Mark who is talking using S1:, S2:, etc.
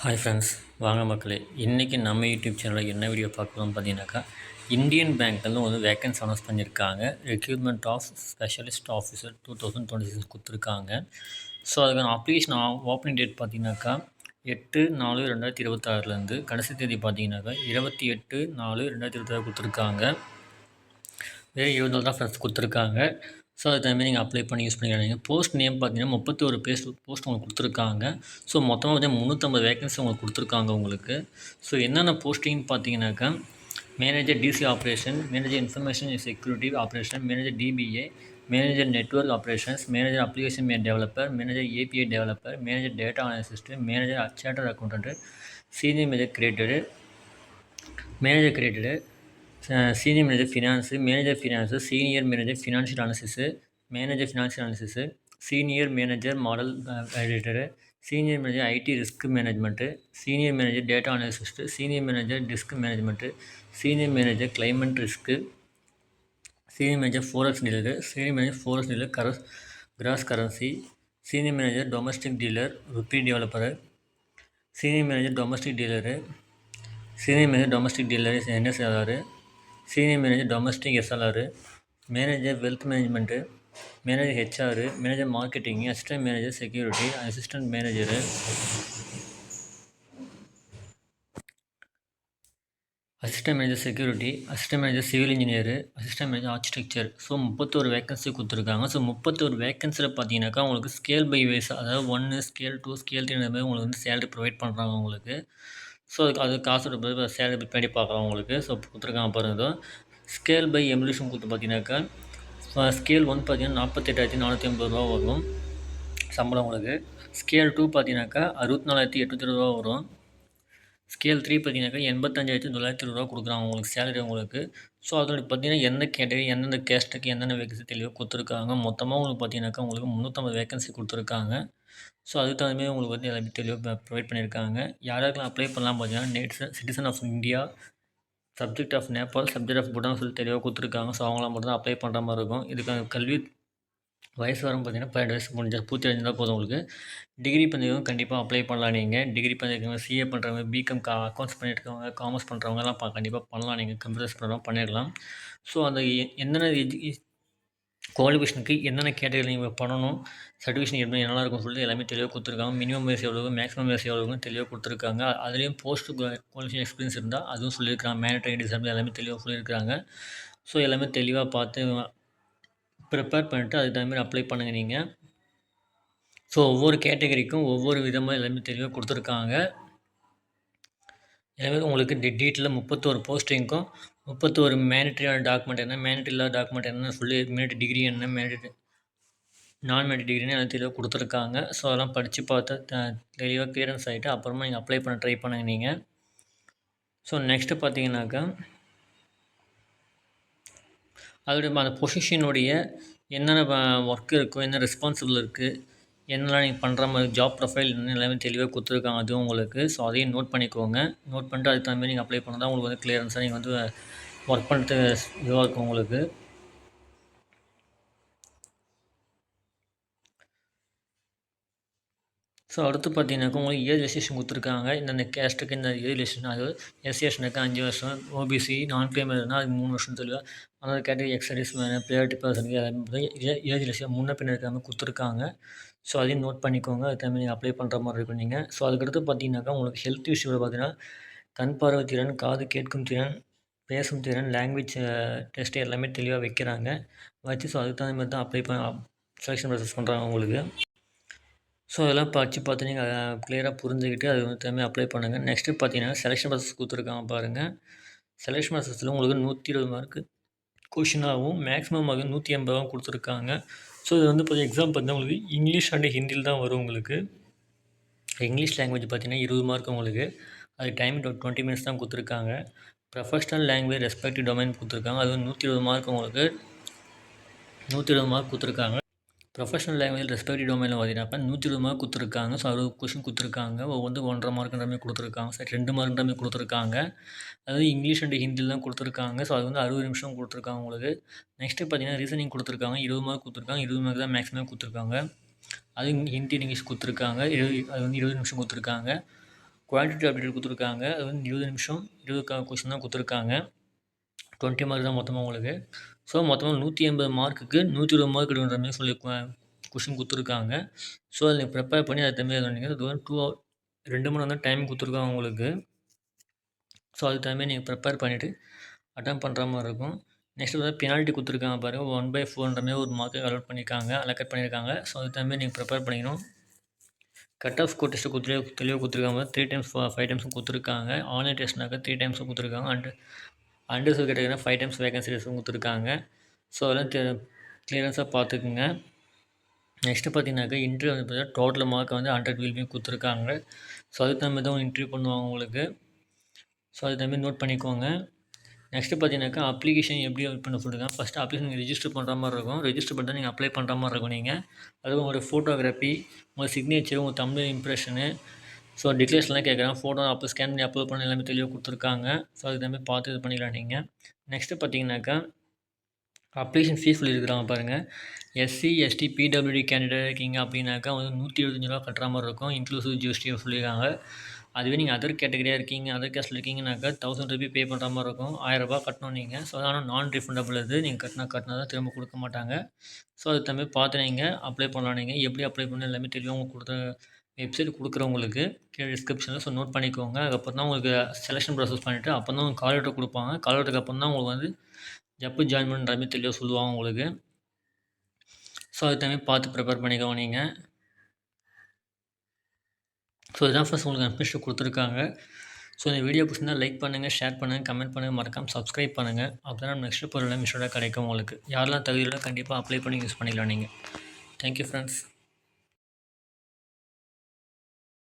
S1: Hi friends, வாங்க மக்களே. இன்றைக்கி நம்ம யூடியூப் சேனலில் என்ன வீடியோ பார்க்குறோம்னு பார்த்தீங்கன்னாக்கா, இந்தியன் பேங்க்லேருந்து வந்து வேக்கன்சி அனௌன்ஸ் பண்ணியிருக்காங்க. ரெக்ரூட்மெண்ட் ஆஃப் ஸ்பெஷலிஸ்ட் ஆஃபீஸர் 2026 கொடுத்துருக்காங்க. ஸோ அதுக்கான அப்ளிகேஷன் ஓப்பனிங் டேட் பார்த்தீங்கன்னாக்கா 8/4/2026 கடைசி தேதி பார்த்தீங்கன்னாக்கா 28/4/2026 கொடுத்துருக்காங்க. வெறும் 20 நாள் தான் ஃப்ரெண்ட்ஸ் கொடுத்துருக்காங்க. ஸோ அது டைமே நீங்கள் அப்ளை பண்ணி யூஸ் பண்ணிக்கிறாங்க. போஸ்ட் நேம் பார்த்தீங்கன்னா 31 போஸ்ட் உங்களுக்கு கொடுத்துருக்காங்க. ஸோ மொத்தமாக பார்த்தீங்கன்னா 350 வேகன்சி உங்களுக்கு கொடுத்துருக்காங்க உங்களுக்கு. ஸோ என்னென்ன போஸ்டிங்னு பார்த்தீங்கன்னாக்கா, manager DC operation, manager information security operation, manager DBA, manager network operations, manager application developer, manager API developer, manager data analyst, manager charter accountant, senior manager created, senior manager finance, manager finance, senior manager financial analysis, manager financial analysis, senior manager model editor, senior manager IT risk management, senior manager data analyst, senior manager disk management, senior manager climate risk, senior manager forex dealer, senior manager forex dealer cross currency, senior manager domestic dealer rupee developer, senior manager domestic dealer, senior manager domestic dealer NSR, senior manager domestic SLR, manager wealth management, manager HR, manager marketing, assistant manager security, assistant manager security, assistant manager civil engineer, assistant manager architecture. So 31 vacancy கொடுத்துருக்காங்க. So 31 வேகன்சியில் பார்த்தீங்கன்னாக்கா உங்களுக்கு scale by wise, அதாவது 1 scale 2 scale 3 மாதிரி உங்களுக்கு வந்து salary provide பண்ணுறாங்க உங்களுக்கு. So அது காசோட சேலரி பின்னாடி பார்க்கலாம் உங்களுக்கு. ஸோ கொடுத்துருக்காங்க பாருங்க. ஸ்கேல் பை எவல்யூஷன் கொடுத்து பார்த்தீங்கன்னாக்கா, ஸ்கேல் 1 பார்த்தீங்கன்னா 48,450 வரும் சம்பளம் உங்களுக்கு. ஸ்கேல் 2 பார்த்தீங்கன்னாக்கா 64,820 வரும். ஸ்கேல் 3 பார்த்தீங்கன்னாக்கா 85,920 கொடுக்குறாங்க உங்களுக்கு சேலரி உங்களுக்கு. ஸோ அதோட பார்த்தீங்கன்னா எந்த கேட்டகரி, எந்தெந்த கேஸ்ட்டுக்கு என்னென்ன வேகன்சி தெளிவாக கொடுத்துருக்காங்க. மொத்தமாக உங்களுக்கு பார்த்தீங்கன்னாக்கா உங்களுக்கு 350 வேகன்சி கொடுத்துருக்காங்க. ஸோ அதுக்கு தகுந்த மாதிரி உங்களுக்கு வந்து எல்லாமே தெளிவாக ப்ரொவைட் பண்ணியிருக்காங்க. யாராருக்கெல்லாம் அப்ளை பண்ணலாம் பார்த்தீங்கன்னா, citizen of India, subject of Nepal, subject of Bhutan சொல்லி தெளிவாக கொடுத்துருக்காங்க. ஸோ அவங்களாம் மட்டும் தான் அப்ளை பண்ணுற மாதிரி இருக்கும். இதுக்கான கல்வி வயசு வரும் பார்த்தீங்கன்னா 12 வயசு முடிஞ்சால் பூர்த்தி அடைஞ்சால் போதும் உங்களுக்கு. டிகிரி பண்ணியிருக்கவங்க கண்டிப்பாக அப்ளை பண்ணலாம். நீங்கள் டிகிரி பண்ணியிருக்கவங்க, சிஏ பண்ணுறவங்க, பிகாம் அக்கௌண்ட்ஸ் பண்ணியிருக்கவங்க, காமர்ஸ் பண்ணுறவங்கலாம் கண்டிப்பாக பண்ணலாம். நீங்கள் கம்ப்யூட்டர்ஸ் பண்ணுறவங்க பண்ணிடலாம். ஸோ அந்த என்னென்ன குவாலிஃபிகேஷனுக்கு என்னென்ன கேட்டகரி நீங்கள் பண்ணணும், சர்டிஃபிகேஷன் என்னெல்லாம் இருக்கும்னு சொல்லிட்டு எல்லாமே தெளிவாக கொடுத்துருக்காங்க. மினிமம் வயசு எவ்வளோ, மேக்ஸிமம் வயசு எவ்வளோன்னு தெளிவாக கொடுத்துருக்காங்க. அதுலேயும் போஸ்ட் குவாலிஃபிகேஷன் எக்ஸ்பீரியன்ஸ் இருந்தால் அதுவும் சொல்லியிருக்காங்க. மேனேட்டரி டிசைன் எல்லாமே தெளிவாக சொல்லியிருக்காங்க. ஸோ எல்லாமே தெளிவாக பார்த்து ப்ரிப்பேர் பண்ணிவிட்டு அதுக்கு தகுந்த மாதிரி அப்ளை பண்ணுங்கள் நீங்கள். ஸோ ஒவ்வொரு கேட்டகரிக்கும் ஒவ்வொரு விதமாக எல்லாமே தெளிவாக கொடுத்துருக்காங்க. எனவே உங்களுக்கு டீட்டெயிலாக 31 போஸ்டிங்க்கும் 31 மேனிட்ரியான டாக்குமெண்ட் என்ன, மேனிட்ரி இல்லாத டாக்குமெண்ட் என்னன்னு சொல்லி, மேனிட்ரி டிகிரி என்ன, மேனிட்ரி நான் மேனிட்ரி டிகிரின்னு எல்லாம் தெளிவாக கொடுத்துருக்காங்க. ஸோ அதெல்லாம் படித்து பார்த்து தெளிவாக கிளியரன்ஸ் ஆகிட்டு அப்புறமா நீங்கள் அப்ளை பண்ண ட்ரை பண்ணுங்கள் நீங்கள். ஸோ நெக்ஸ்ட்டு பார்த்தீங்கன்னாக்கா, அதோடைய அந்த பொசிஷனுடைய என்னென்ன ஒர்க் இருக்கும், என்ன ரெஸ்பான்சிபிள் இருக்குது, என்னெல்லாம் நீங்கள் பண்ணுற மாதிரி ஜாப் ப்ரொஃபைல் எல்லாமே தெளிவாக கொடுத்துருக்காங்க அதுவும் உங்களுக்கு. ஸோ அதையும் நோட் பண்ணிக்கோங்க. நோட் பண்ணிட்டு அதுக்கு தகுந்த மாதிரி நீங்கள் அப்ளை பண்ணால் தான் உங்களுக்கு வந்து கிளியரன்ஸாக நீங்கள் வந்து ஒர்க் பண்ணிட்டு இதுவாக இருக்கும் உங்களுக்கு. ஸோ அடுத்து பார்த்தீங்கன்னாக்கா உங்களுக்கு ஏஜ் ரெஸ்ட்ரிக்ஷன் கொடுத்துருக்காங்க. இந்தந்த கேஸ்ட்டுக்கு இந்த ஏஜ் ரெஸ்ட்ரிக்ஷன், அதாவது எஸ்சிஎஸ்னுக்கு 5 வருஷம், ஓபிசி நான் கிரைமர்னா அது 3 வருஷம் தெளிவாக, அந்த கேட்டகரி எக்ஸர்வீஸ் மேன், ப்ரையாரிட்டி பர்சனுக்கு எல்லாமே ஏஜ் ரெஸ்ட்ரிக்ஷன் முன்ன பின்ன இருக்காமல் கொடுத்துருக்காங்க. ஸோ அதையும் நோட் பண்ணிக்கோங்க. அதுக்கு தகுந்த நீங்கள் அப்ளை பண்ணுற மாதிரி இருக்கும் நீங்கள். ஸோ அதுக்கடுத்து பார்த்தீங்கன்னாக்கா உங்களுக்கு ஹெல்த் இஷ்யூவில் பார்த்தீங்கன்னா கண் பார்வை திறன், காது கேட்கும் திறன், பேசும் திறன், லாங்குவேஜ் டெஸ்ட் எல்லாமே தெளிவாக வைக்கிறாங்க வச்சு. ஸோ அதுக்கு தகுந்த மாதிரி தான் அப்ளை செலெக்ஷன் ப்ராசஸ் பண்ணுறாங்க உங்களுக்கு. ஸோ அதெல்லாம் படித்து பார்த்து நீங்கள் கிளியராக புரிஞ்சுக்கிட்டு அது வந்து தகுந்த அப்ளை பண்ணுங்கள். நெக்ஸ்ட்டு பார்த்தீங்கன்னா செலெக்ஷன் ப்ராசஸ் கொடுத்துருக்காங்க பாருங்கள். செலெக்ஷன் ப்ராசஸில் உங்களுக்கு 120 மார்க்கு கொஷினாகவும் மேக்ஸிமம் மார்க்கு 180 கொடுத்துருக்காங்க. ஸோ இது வந்து இப்போ எக்ஸாம் பார்த்தீங்கன்னா உங்களுக்கு இங்கிலீஷ் அண்ட் ஹிந்தியில் தான் வரும் உங்களுக்கு. இங்கிலீஷ் லாங்குவேஜ் பார்த்தீங்கன்னா 20 மார்க் உங்களுக்கு. அது டைம் 20 மினிட்ஸ் தான் கொடுத்துருக்காங்க. ப்ரொஃபஷ்னல் லாங்குவேஜ் ரெஸ்பெக்டிவ் டொமைன் கொடுத்துருக்காங்க. அது 120 மார்க் உங்களுக்கு. 120 மார்க் கொடுத்துருக்காங்க. ப்ரொஃபஷனல் லாங்குவேஜ் ரெஸ்பெக்டிவ் டொமைனில் பார்த்தீங்கன்னாக்கா 120 மார்க் கொடுத்துருக்காங்க. ஸோ 60 கொஷின் கொடுத்துருக்காங்க. ஒவ்வொன்று 1.5 மார்க்குன்ற மாதிரி கொடுத்துருக்காங்க. சரி 2 மார்க்குன்ற மாதிரி கொடுத்துருக்காங்க. அதாவது இங்கிலீஷ் அண்ட் ஹிந்தியில் தான் கொடுத்துருக்காங்க. ஸோ அது வந்து 60 நிமிஷம் கொடுத்துருக்காங்க உங்களுக்கு. நெக்ஸ்ட்டு பார்த்தீங்கன்னா ரீசனிங் கொடுத்துருக்காங்க. 20 மார்க் கொடுத்துருக்காங்க. 20 மார்க் தான் மேக்ஸிமம் கொடுத்துருக்காங்க. அது ஹிந்தி இங்கிலீஷ் கொடுத்துருக்காங்க. அது வந்து 20 நிமிஷம் கொடுத்துருக்காங்க. குவான்டிட்டி அப்டேட் கொடுத்துருக்காங்க. அது வந்து 20 நிமிஷம் 20 கொஸ்டின் தான் கொடுத்துருக்காங்க. 20 மார்க் தான் மொத்தமாக உங்களுக்கு. ஸோ மொத்தமாக 180 மார்க்குக்கு 120 மார்க் எடுக்கிற மாதிரி சொல்லி கொஷின் கொடுத்துருக்காங்க. ஸோ அதில் ப்ரிப்பேர் பண்ணி அதை தம்பி சொன்னீங்க. அது வந்து 2 மணி நேரம் தான் டைம் கொடுத்துருக்காங்க உங்களுக்கு. ஸோ அதுக்கு தகுந்த நீங்கள் ப்ரிப்பேர் பண்ணிவிட்டு அட்டன் பண்ணுற மாதிரி இருக்கும். நெக்ஸ்ட்டு வந்து பெனால்ட்டி கொடுத்துருக்காங்க பாருங்கள். 1/4ன்ற மாதிரி ஒரு மார்க்கு அலாட் பண்ணியிருக்காங்க, அலோகேட் பண்ணியிருக்காங்க. ஸோ அதுக்கு தகுந்த நீங்கள் ப்ரிப்பேர் பண்ணிக்கணும். கட் ஆஃப் ஸ்கோர் டெஸ்ட்டு தெளிவாக கொடுத்துருக்காங்க. 3 டைம்ஸ் 5 டைம்ஸும் கொடுத்துருக்காங்க. ஆன்லைன் டெஸ்ட்னாக்கா 3 டைம்ஸும் கொடுத்துருக்காங்க. அண்டர் கேட்டகரினா 5 டைம்ஸ் வேகன்சி டெஸ்ட்டும் கொடுத்துருக்காங்க. ஸோ அதெல்லாம் கிளியரன்ஸாக பார்த்துக்குங்க. நெக்ஸ்ட்டு பார்த்தீங்கன்னாக்கா இன்டர்வியூ வந்து பார்த்தீங்கன்னா டோட்டல் மார்க் வந்து 100 வில் பி கொடுத்துருக்காங்க. ஸோ அதுக்கு தகுந்த தான் இன்டர்வியூ பண்ணுவாங்க உங்களுக்கு. ஸோ அதுக்கு தகுந்த நோட் பண்ணிக்கோங்க. நெக்ஸ்ட்டு பார்த்தீங்கன்னாக்கா அப்ளிகேஷன் எப்படி பண்ண சொல்லியிருக்காங்க. ஃபஸ்ட்டு அப்ளிகேஷன் நீங்கள் ரெஜிஸ்டர் பண்ணுற மாதிரி இருக்கும். ரெஜிஸ்டர் பண்ணிட்டு நீங்கள் அப்ளை பண்ணுற மாதிரி இருக்கும் நீங்கள். அதுவும் உங்களோட ஃபோட்டோகிராஃபி, உங்கள் சிக்னேச்சர், உங்கள் தமிழ் இம்ப்ரெஷனு, ஸோ டீட்டெயில்ஸ்லாம் கேட்குறாங்க. ஃபோட்டோ அப்போ ஸ்கேன் பண்ணி அப்லோட் பண்ண எல்லாமே தெளிவாக கொடுத்துருக்காங்க. ஸோ அதுக்கு தகுந்த பார்த்து இது பண்ணிக்கலாம் நீங்கள். நெக்ஸ்ட்டு பார்த்தீங்கன்னாக்கா அப்ளிகேஷன் ஃபீஸ் சொல்லியிருக்கிறாங்க பாருங்கள். எஸ்சி, எஸ்டி, பிடபிள்யூடி கேண்டிடேட் இருக்கீங்க அப்படின்னாக்கா வந்து 125 ரூபா கட்டுற மாதிரி இருக்கும். இன்க்ளூசிவ் ஜிஎஸ்டி சொல்லியிருக்காங்க. அதுவே நீங்கள் அதர் கேட்டகரியாக இருக்கீங்க, அதர் கேஸ்ட்டில் இருக்கீங்கன்னாக்கா 1000 ரூபி பே பண்ணுற மாதிரி இருக்கும். 1000 ரூபா கட்டணும் நீங்கள். ஸோ ஆனால் நான் ரீஃபண்டபிள் இது. நீங்கள் கட்டினா தான் திரும்ப கொடுக்க மாட்டாங்க. ஸோ அது தம்பி பார்த்து நீங்கள் அப்ளை பண்ணலாம். நீங்கள் எப்படி அப்ளை பண்ணணும் எல்லாமே தெளிவாக உங்களுக்கு கொடுத்த வெப்சைட் கொடுக்குறவங்களுக்கு கீழே டிஸ்கிரிப்ஷனில். ஸோ நோட் பண்ணிக்கோங்க. அதுக்கப்புறம் தான் உங்களுக்கு செலெக்ஷன் ப்ராசஸ் பண்ணிவிட்டு அப்போ தான் உங்களுக்கு கால் லெட்டர் கொடுப்பாங்க. கால் லெட்டருக்கு அப்புறம் தான் உங்களுக்கு வந்து எப்போ ஜாயின் பண்ணுற மாதிரி தெளிவாக சொல்லுவாங்க உங்களுக்கு. ஸோ அது தம்பி பார்த்து ப்ரிப்பேர் பண்ணிக்கோங்க நீங்கள். ஸோ இதுதான் ஃபஸ்ட் உங்களுக்கு இன்ஃபர்மேஷன் கொடுத்துருக்காங்க. ஸோ இந்த வீடியோ பிடிச்சிருந்தா லைக் பண்ணுங்கள், ஷேர் பண்ணுங்கள், கமெண்ட் பண்ணுங்கள், மறக்காமல் சப்ஸ்கிரைப் பண்ணுங்கள். அப்போ தான் நம்ம நெக்ஸ்ட்டு பொருள் மிஷோட கிடைக்கும் உங்களுக்கு. யாரெல்லாம் தகுதியோட கண்டிப்பாக அப்ளை பண்ணி யூஸ் பண்ணிக்கலாம் நீங்கள். Thank you friends.